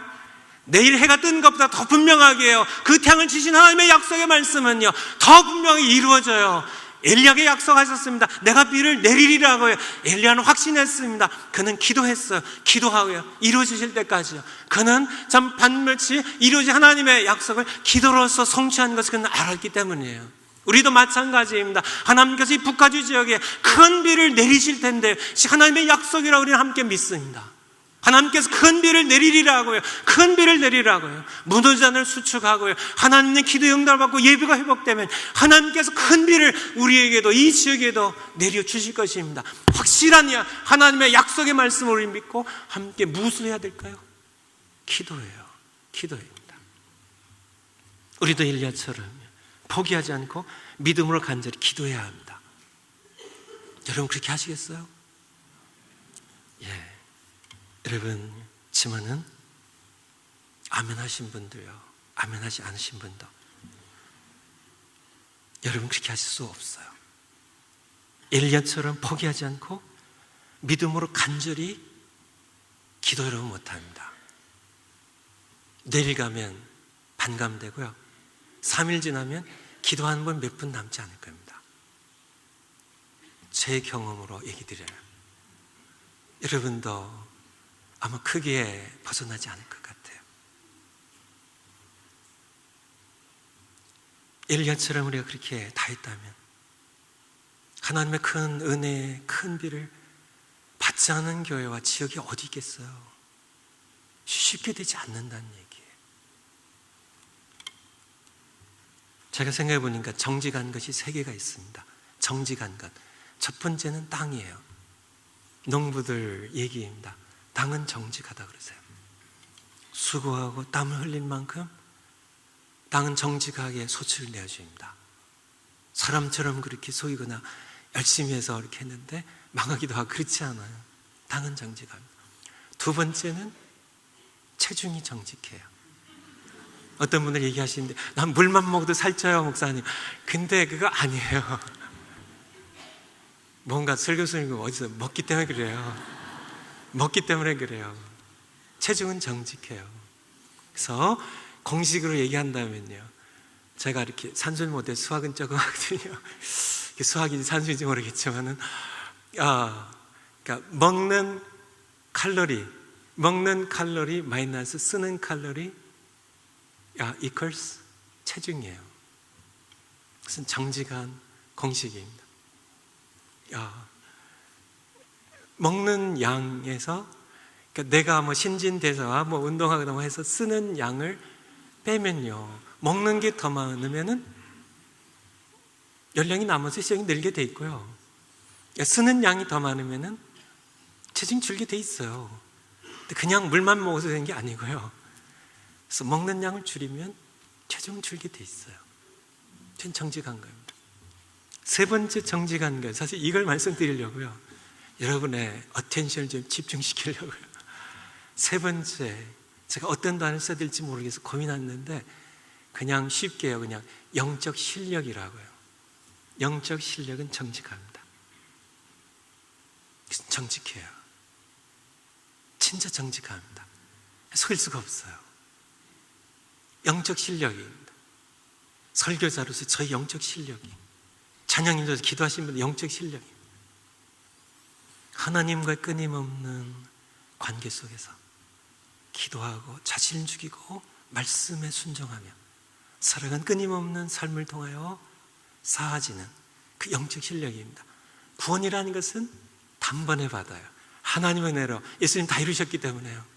A: 내일 해가 뜬 것보다 더 분명하게 해요. 그 태양을 지신 하나님의 약속의 말씀은요 더 분명히 이루어져요. 엘리야에게 약속하셨습니다. 내가 비를 내리리라고요. 엘리야는 확신했습니다. 그는 기도했어요. 기도하고요. 이루어지실 때까지요. 그는 참 반드시 이루어질 하나님의 약속을 기도로서 성취한 것을 그는 알았기 때문이에요. 우리도 마찬가지입니다. 하나님께서 이 북가주 지역에 큰 비를 내리실 텐데 하나님의 약속이라고 우리는 함께 믿습니다. 하나님께서 큰 비를 내리리라고요. 큰 비를 내리라고요. 무너진 자를 수축하고요. 하나님의 기도 응답을 받고 예배가 회복되면 하나님께서 큰 비를 우리에게도 이 지역에도 내려주실 것입니다. 확실한 하나님의 약속의 말씀을 우리 믿고 함께 무엇을 해야 될까요? 기도예요. 기도입니다. 우리도 엘리야처럼 포기하지 않고 믿음으로 간절히 기도해야 합니다. 여러분 그렇게 하시겠어요? 예. 여러분, 지만은 아멘 하신 분도요, 아멘 하지 않으신 분도 여러분 그렇게 하실 수 없어요. 엘리야처럼 포기하지 않고 믿음으로 간절히 기도 여러분 못합니다. 내일 가면 반감되고요, 3일 지나면 기도하는 분 몇 분 남지 않을 겁니다. 제 경험으로 얘기 드려요. 여러분도 아마 크게 벗어나지 않을 것 같아요. 엘리야처럼 우리가 그렇게 다 했다면 하나님의 큰 은혜, 큰 비를 받지 않은 교회와 지역이 어디 있겠어요? 쉽게 되지 않는다는 얘기예요. 제가 생각해 보니까 정직한 것이 3개가 있습니다. 정직한 것. 첫 번째는 땅이에요. 농부들 얘기입니다. 땅은 정직하다 그러세요. 수고하고 땀을 흘린 만큼 땅은 정직하게 소출을 내어줍니다. 사람처럼 그렇게 속이거나 열심히 해서 이렇게 했는데 망하기도 하고 그렇지 않아요. 땅은 정직합니다. 두 번째는 체중이 정직해요. 어떤 분들 얘기하시는데 난 물만 먹어도 살쪄요 목사님. 근데 그거 아니에요. 뭔가 설교수님 어디서 먹기 때문에 그래요. 먹기 때문에 그래요. 체중은 정직해요. 그래서 공식으로 얘기한다면요, 제가 이렇게 산수는 못해 수학은 조금 하거든요. 수학인지 산수인지 모르겠지만은 그러니까 먹는 칼로리 마이너스 쓰는 칼로리 equals 체중이에요. 그것은 정직한 공식입니다. 먹는 양에서, 그러니까 내가 뭐 신진대사와 뭐 운동하거나 뭐 해서 쓰는 양을 빼면요, 먹는 게 더 많으면은 열량이 남아서 체중이 늘게 돼 있고요, 쓰는 양이 더 많으면은 체중이 줄게 돼 있어요. 근데 그냥 물만 먹어서 되는 게 아니고요, 그래서 먹는 양을 줄이면 체중은 줄게 돼 있어요. 전 정직한 겁니다. 세 번째 정직한 거, 사실 이걸 말씀드리려고요, 여러분의 어텐션을 좀 집중시키려고요. 세 번째, 제가 어떤 단어를 써야 될지 모르겠어서 고민했는데 그냥 쉽게요, 그냥 영적 실력이라고요. 영적 실력은 정직합니다. 정직해요. 진짜 정직합니다. 속일 수가 없어요. 영적 실력입니다. 설교자로서 저희 영적 실력이, 찬양인으로서 기도하신 분들 영적 실력이, 하나님과의 끊임없는 관계 속에서 기도하고 자신을 죽이고 말씀에 순종하며 살아간 끊임없는 삶을 통하여 쌓아지는 그 영적 실력입니다. 구원이라는 것은 단번에 받아요. 하나님의 은혜로 예수님 다 이루셨기 때문에요.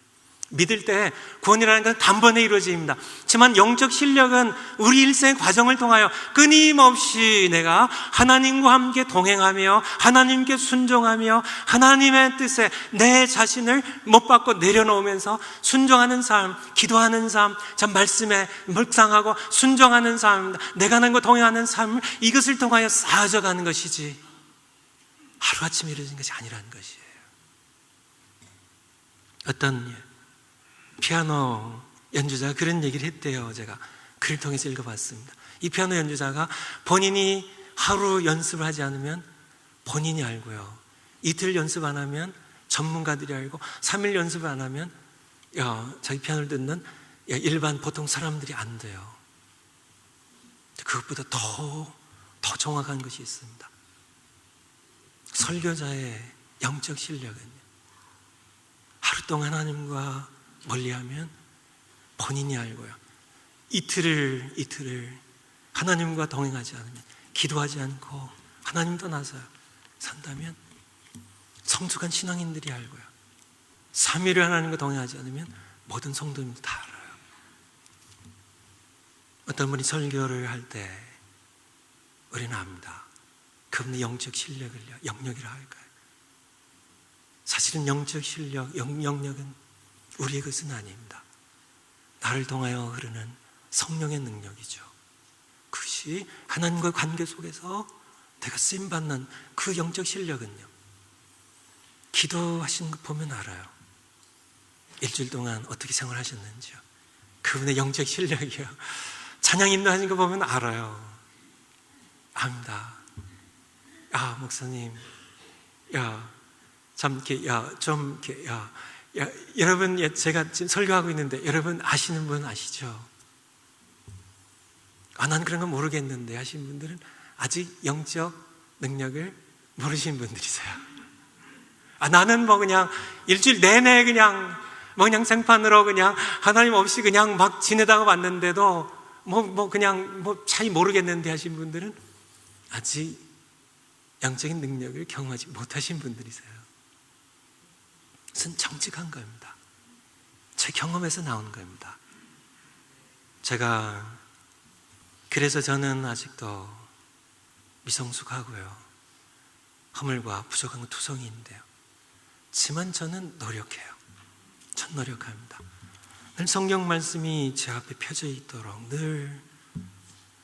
A: 믿을 때 구원이라는 건 단번에 이루어집니다. 하지만 영적 실력은 우리 일생의 과정을 통하여 끊임없이 내가 하나님과 함께 동행하며 하나님께 순종하며 하나님의 뜻에 내 자신을 못 받고 내려놓으면서 순종하는 삶, 기도하는 삶, 참 말씀에 묵상하고 순종하는 삶입니다. 내가 하나님과 동행하는 삶을 이것을 통하여 쌓아져 가는 것이지 하루아침에 이루어진 것이 아니라는 것이에요. 어떤 피아노 연주자가 그런 얘기를 했대요. 제가 글을 통해서 읽어봤습니다. 이 피아노 연주자가 본인이 하루 연습을 하지 않으면 본인이 알고요, 이틀 연습 안 하면 전문가들이 알고 3일 연습을 안 하면 자기 피아노를 듣는 일반 보통 사람들이 안 돼요. 그것보다 더 더 정확한 것이 있습니다. 설교자의 영적 실력은요, 하루 동안 하나님과 멀리하면 본인이 알고요, 이틀을 하나님과 동행하지 않으면, 기도하지 않고 하나님 떠나서 산다면 성숙한 신앙인들이 알고요, 3일을 하나님과 동행하지 않으면 모든 성도님들 다 알아요. 어떤 분이 설교를 할 때 우리는 압니다. 그분의 영적 실력을요, 영역이라 할까요? 사실은 영적 실력, 영역은 우리의 것은 아닙니다. 나를 통하여 흐르는 성령의 능력이죠. 그것이 하나님과의 관계 속에서 내가 쓰임받는 그 영적 실력은요, 기도하시는 거 보면 알아요. 일주일 동안 어떻게 생활하셨는지요, 그분의 영적 실력이요. 찬양 인도하신 거 보면 알아요. 압니다. 목사님, 여러분, 제가 지금 설교하고 있는데 여러분 아시는 분 아시죠? 난 그런 거 모르겠는데 하시는 분들은 아직 영적 능력을 모르시는 분들이세요. 나는 그냥 일주일 내내 그냥 생판으로 그냥 하나님 없이 그냥 막 지내다가 왔는데도 그냥 잘 모르겠는데 하신 분들은 아직 영적인 능력을 경험하지 못하신 분들이세요. 그것은 정직한 겁니다. 제 경험에서 나오는 겁니다. 그래서 저는 아직도 미성숙하고요, 허물과 부족한 건 투성이인데요, 하지만 저는 노력해요. 전 노력합니다. 늘 성경 말씀이 제 앞에 펴져 있도록 늘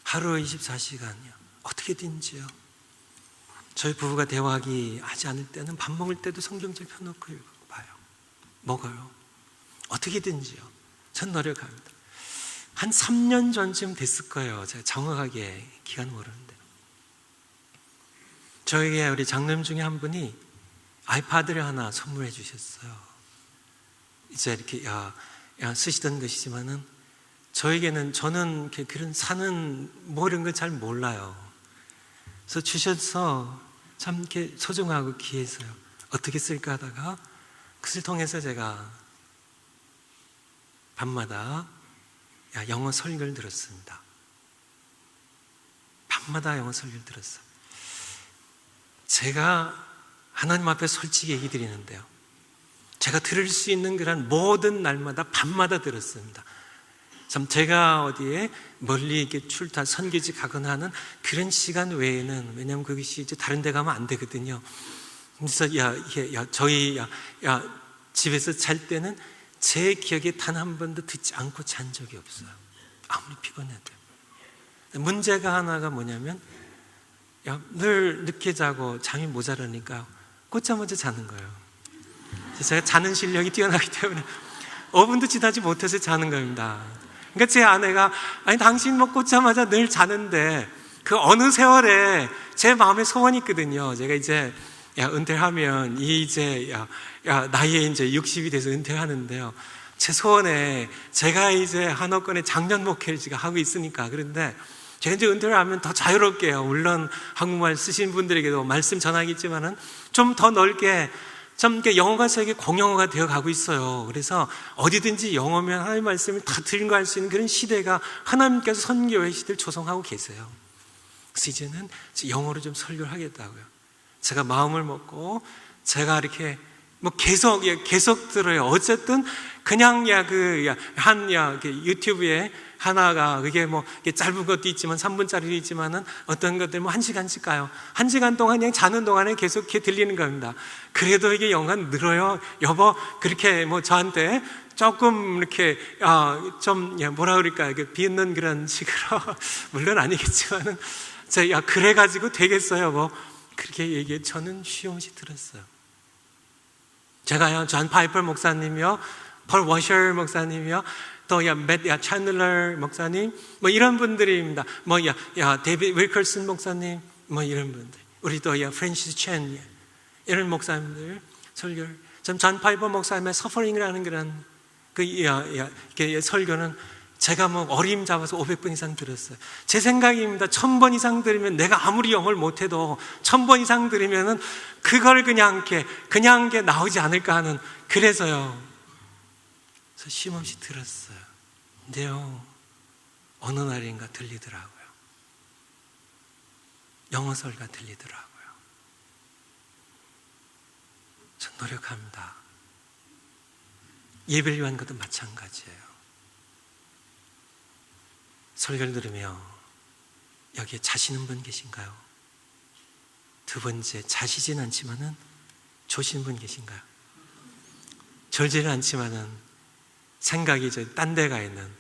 A: 하루 24시간이요, 어떻게든지요. 저희 부부가 대화하기 하지 않을 때는 밥 먹을 때도 성경책 펴놓고 읽어봐요. 먹어요. 어떻게든지요. 전 노력합니다. 한 3년 전쯤 됐을 거예요. 제가 정확하게 기간 모르는데, 저에게 우리 장로님 중에 한 분이 아이패드를 하나 선물해 주셨어요. 이제 이렇게 쓰시던 것이지만은 저에게는, 저는 그런 사는 이런 거 잘 몰라요. 그래서 주셔서 참 이렇게 소중하고 귀해서요, 어떻게 쓸까 하다가 그것을 통해서 제가 밤마다 영어 설교를 들었습니다. 밤마다 영어 설교를 들었어요. 제가 하나님 앞에 솔직히 얘기 드리는데요, 제가 들을 수 있는 그런 모든 날마다 밤마다 들었습니다. 참 제가 어디에 멀리 이렇게 선교지 가거나 하는 그런 시간 외에는, 왜냐하면 그것이 이제 다른 데 가면 안 되거든요. 그래서 저희 집에서 잘 때는 제 기억에 단 한 번도 듣지 않고 잔 적이 없어요. 아무리 피곤해도. 문제가 하나가 뭐냐면, 늘 늦게 자고 잠이 모자라니까 꽂자마자 자는 거예요. 제가 자는 실력이 뛰어나기 때문에 5분도 지나지 못해서 자는 겁니다. 그러니까 제 아내가, 당신 꽂자마자 늘 자는데 그 어느 세월에 제 마음에 소원이 있거든요. 제가 이제 은퇴하면 나이에 이제 60이 돼서 은퇴하는데요, 제 소원에 제가 이제 한옥권의 장년 목회를 지금 하고 있으니까, 그런데 제가 이제 은퇴를 하면 더 자유롭게요, 물론 한국말 쓰시는 분들에게도 말씀 전하겠지만은 좀 더 넓게 좀 영어가 세계 공용어가 되어 가고 있어요. 그래서 어디든지 영어면 하나님의 말씀을 다 들고 수 있는 그런 시대가 하나님께서 선교의 시대를 조성하고 계세요. 그래서 이제는 영어로 좀 설교를 하겠다고요. 제가 마음을 먹고 제가 이렇게 계속 들어요. 어쨌든 그냥 유튜브에 하나가 그게 짧은 것도 있지만 3분짜리도 있지만은 어떤 것들 1시간씩 가요. 1시간 동안 그냥 자는 동안에 계속 이렇게 들리는 겁니다. 그래도 이게 영어가 늘어요. 여보, 그렇게 저한테 조금 이렇게 뭐라 그럴까요? 비웃는 그런 식으로 물론 아니겠지만은 제가 그래가지고 되겠어요, 그렇게 얘기해. 저는 쉬엄쉬 들었어요. 제가요, 존 파이퍼 목사님이요, 폴 워셔 목사님이요, 또 맷 채널러 목사님, 이런 분들입니다. 데이비드 윌커슨 목사님, 이런 분들. 우리 또 프랜시스 첸, 이런 목사님들 설교를. 존 파이퍼 목사님의 서퍼링이라는 그런 설교는 제가 뭐 어림 잡아서 500번 이상 들었어요. 제 생각입니다. 1000번 이상 들으면 내가 아무리 영어를 못해도 1000번 이상 들으면은 그걸 그냥 게 나오지 않을까 하는, 그래서요. 그래서 쉼없이 들었어요. 근데요, 어느 날인가 들리더라고요. 영어설가 들리더라고요. 전 노력합니다. 예배를 위한 것도 마찬가지예요. 설교를 들으며 여기에 자시는 분 계신가요? 두 번째, 자시진 않지만은 조시는 분 계신가요? 졸지는 않지만은 생각이 딴 데 가 있는,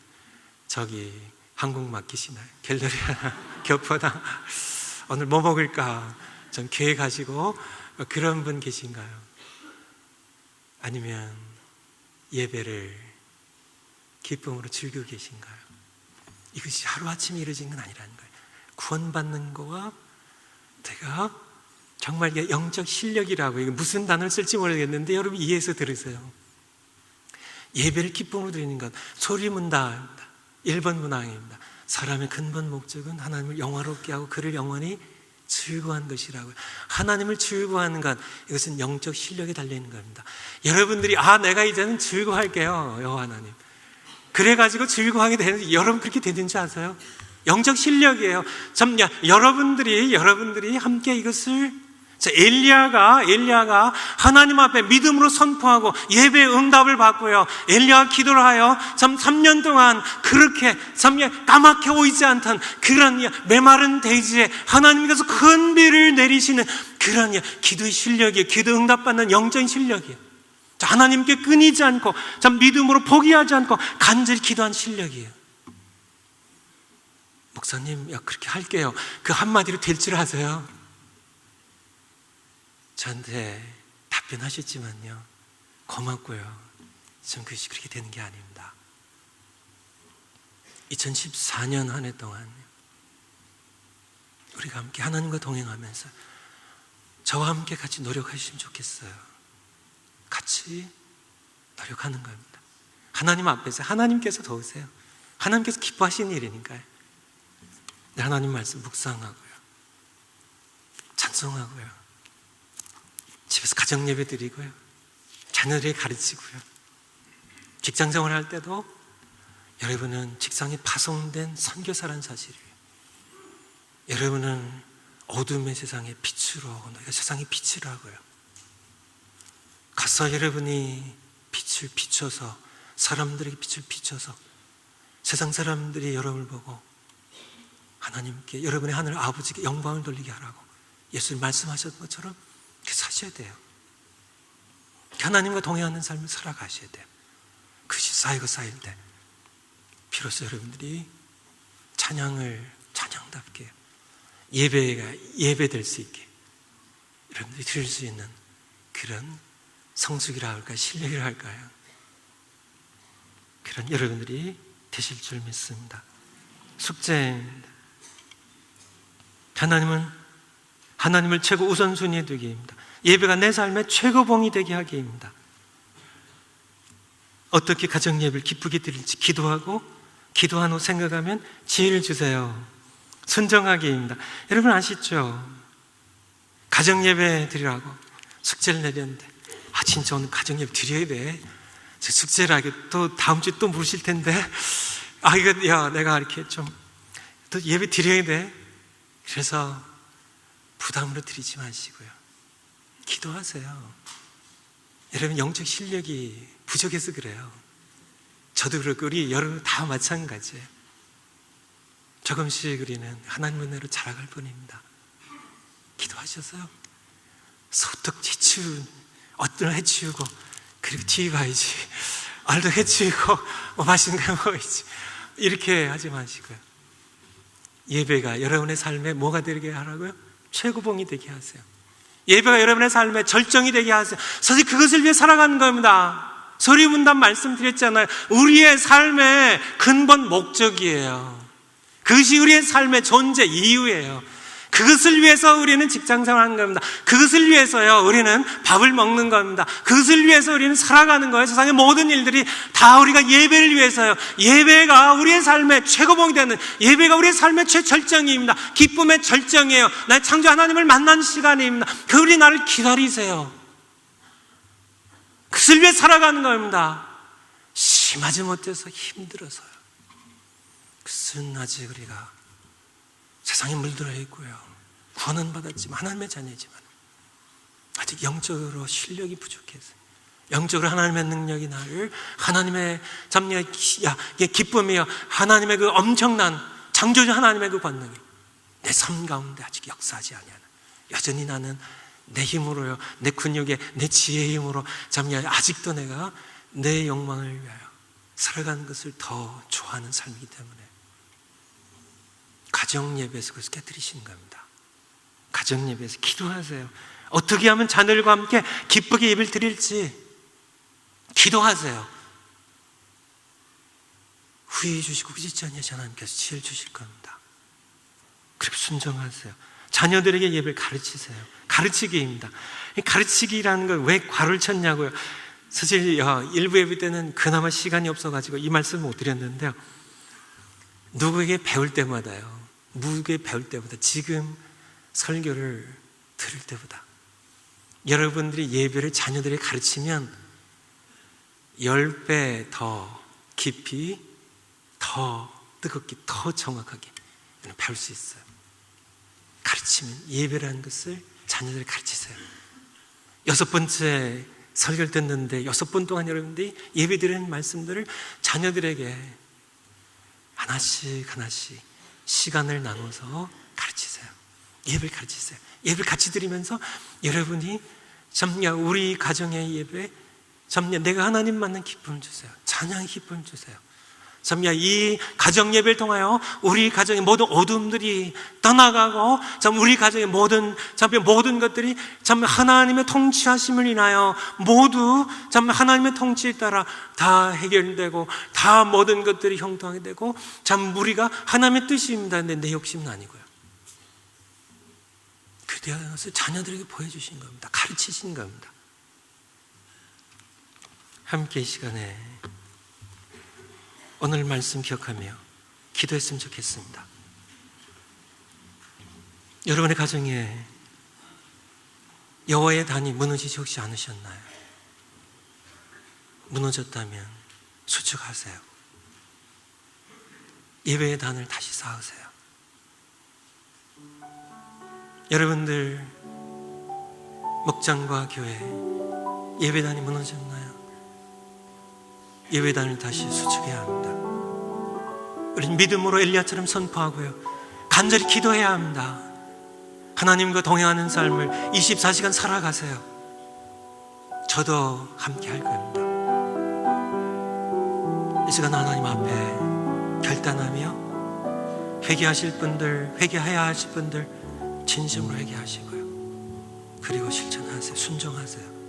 A: 저기 한국 맡기시나요? 갤러리나 교포나 오늘 뭐 먹을까 좀 계획하시고 그런 분 계신가요? 아니면 예배를 기쁨으로 즐기고 계신가요? 이것이 하루아침에 이루어진 건 아니라는 거예요. 구원받는 거와 내가 정말 이게 영적 실력이라고, 이게 무슨 단어를 쓸지 모르겠는데 여러분 이해해서 들으세요. 예배를 기쁨으로 드리는 것, 소리문답입니다. 1번 문항입니다. 사람의 근본 목적은 하나님을 영화롭게 하고 그를 영원히 즐거워하는 것이라고요. 하나님을 즐거워하는 것, 이것은 영적 실력에 달려있는 겁니다. 여러분들이 내가 이제는 즐거워할게요, 여호와 하나님, 그래가지고 즐거워하게 되는지, 여러분 그렇게 되는지 아세요? 영적 실력이에요. 여러분들이 함께 이것을, 엘리야가 하나님 앞에 믿음으로 선포하고 예배의 응답을 받고요, 엘리야가 기도를 하여 3년 동안 그렇게 까맣게 오이지 않던 그런 메마른 대지에 하나님께서 큰 비를 내리시는 그런 기도의 실력이에요. 기도 응답받는 영적인 실력이에요. 하나님께 끊이지 않고 믿음으로 포기하지 않고 간절히 기도한 실력이에요. 목사님, 그렇게 할게요. 그 한마디로 될 줄 아세요? 저한테 답변하셨지만요, 고맙고요. 전 그것이 그렇게 되는 게 아닙니다. 2014년 한 해 동안 우리가 함께 하나님과 동행하면서 저와 함께 같이 노력하시면 좋겠어요. 같이 노력하는 겁니다. 하나님 앞에서 하나님께서 도우세요. 하나님께서 기뻐하시는 일이니까요. 하나님 말씀 묵상하고요, 찬송하고요, 집에서 가정 예배 드리고요, 자녀들에게 가르치고요, 직장생활 할 때도 여러분은 직장에 파송된 선교사라는 사실이에요. 여러분은 어둠의 세상의 빛으로, 너희가 세상의 빛이라고요. 가서 여러분이 빛을 비춰서, 사람들에게 빛을 비춰서 세상 사람들이 여러분을 보고 하나님께, 여러분의 하늘 아버지께 영광을 돌리게 하라고 예수님 말씀하셨던 것처럼 그렇게 사셔야 돼요. 하나님과 동행하는 삶을 살아가셔야 돼요. 그것이 쌓일 때 비로소 여러분들이 찬양답게 예배가 예배될 수 있게 여러분들이 드릴 수 있는 그런 성숙이라 할까요? 실력이라 할까요? 그런 여러분들이 되실 줄 믿습니다. 숙제입니다. 하나님을 최고 우선순위에 두게 합니다. 예배가 내 삶의 최고봉이 되게 하게 합니다. 어떻게 가정 예배를 기쁘게 드릴지 기도하고, 기도한 후 생각하면 지혜를 주세요. 순정하게 합니다. 여러분 아시죠? 가정 예배 드리라고 숙제를 내렸는데, 진짜 오늘 가정 예배 드려야 돼. 숙제를 하게 또 다음 주에 또 물으실 텐데, 내가 이렇게 좀 또 예배 드려야 돼. 그래서 부담으로 드리지 마시고요, 기도하세요. 여러분 영적 실력이 부족해서 그래요. 저도 그렇고 우리 여러분 다 마찬가지예요. 조금씩 우리는 하나님 은혜로 자라갈 뿐입니다. 기도하셔서요, 소떡 어떤 해치우고, 그리고 TV 봐야지, 알도 해치우고, 맛있는 거 먹어야지, 이렇게 하지 마시고요, 예배가 여러분의 삶에 뭐가 되게 하라고요? 최고봉이 되게 하세요. 예배가 여러분의 삶에 절정이 되게 하세요. 사실 그것을 위해 살아가는 겁니다. 소리문답 말씀드렸잖아요. 우리의 삶의 근본 목적이에요. 그것이 우리의 삶의 존재 이유예요. 그것을 위해서 우리는 직장생활하는 겁니다. 그것을 위해서요 우리는 밥을 먹는 겁니다. 그것을 위해서 우리는 살아가는 거예요. 세상의 모든 일들이 다 우리가 예배를 위해서요. 예배가 우리의 삶의 최고봉이 되는, 예배가 우리의 삶의 최절정입니다. 기쁨의 절정이에요. 나의 창조 하나님을 만난 시간입니다. 그분이 나를 기다리세요. 그것을 위해 살아가는 겁니다. 심하지 못해서 힘들어서요. 그것은 아직 우리가 세상에 물들어 있고요, 구원은 받았지만 하나님의 자녀지만 아직 영적으로 실력이 부족해서, 영적으로 하나님의 능력이 나를, 하나님의 잠녀의 기쁨이요, 하나님의 그 엄청난 창조주 하나님의 그 권능이 내 삶 가운데 아직 역사하지 아니하는, 여전히 나는 내 힘으로요, 내 근육에, 내 지혜의 힘으로 잠녀 아직도 내가 내 욕망을 위하여 살아가는 것을 더 좋아하는 삶이기 때문에 가정 예배에서 그것을 깨뜨리시는 겁니다. 가정 예배에서 기도하세요. 어떻게 하면 자녀들과 함께 기쁘게 예배를 드릴지 기도하세요. 후회해 주시고 후지치 아니하시 하나님께서 지혜를 주실 겁니다. 그리고 순종하세요. 자녀들에게 예배를 가르치세요. 가르치기입니다. 가르치기라는 걸 왜 괄호를 쳤냐고요. 사실 일부 예배 때는 그나마 시간이 없어가지고 이 말씀을 못 드렸는데요, 누구에게 배울 때마다요, 누구에게 배울 때보다, 지금 설교를 들을 때보다 여러분들이 예배를 자녀들에게 가르치면 10배 더 깊이, 더 뜨겁게, 더 정확하게 배울 수 있어요. 가르치면, 예배라는 것을 자녀들에게 가르치세요. 6번째 설교를 듣는데 6번 동안 여러분들이 예배 드리는 말씀들을 자녀들에게 하나씩 하나씩 시간을 나눠서 가르치세요. 예배를 가르치세요. 예배를 같이 드리면서 여러분이 참야 우리 가정의 예배, 참야 내가 하나님 만난 기쁨을 주세요. 찬양의 기쁨을 주세요. 참야 이 가정 예배를 통하여 우리 가정의 모든 어둠들이 떠나가고, 참 우리 가정의 모든 것들이 참 하나님의 통치하심을 인하여 모두 참 하나님의 통치에 따라 다 해결되고, 다 모든 것들이 형통하게 되고, 참 우리가 하나님의 뜻입니다. 근데 내 욕심은 아니고요. 그대한 것을 자녀들에게 보여주신 겁니다. 가르치신 겁니다. 함께 이 시간에 오늘 말씀 기억하며 기도했으면 좋겠습니다. 여러분의 가정에 여호와의 단이 무너지지 혹시 않으셨나요? 무너졌다면 수축하세요. 예배의 단을 다시 쌓으세요. 여러분들 목장과 교회 예배단이 무너졌나요? 예배단을 다시 수축해야 합니다. 우리는 믿음으로 엘리야처럼 선포하고요, 간절히 기도해야 합니다. 하나님과 동행하는 삶을 24시간 살아가세요. 저도 함께 할 겁니다. 이 시간 하나님 앞에 결단하며 회개하실 분들, 회개해야 하실 분들 진심으로 회개하시고요, 그리고 실천하세요. 순종하세요.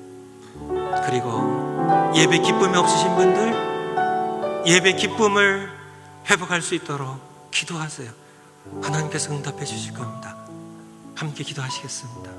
A: 그리고 예배 기쁨이 없으신 분들 예배 기쁨을 회복할 수 있도록 기도하세요. 하나님께서 응답해 주실 겁니다. 함께 기도하시겠습니다.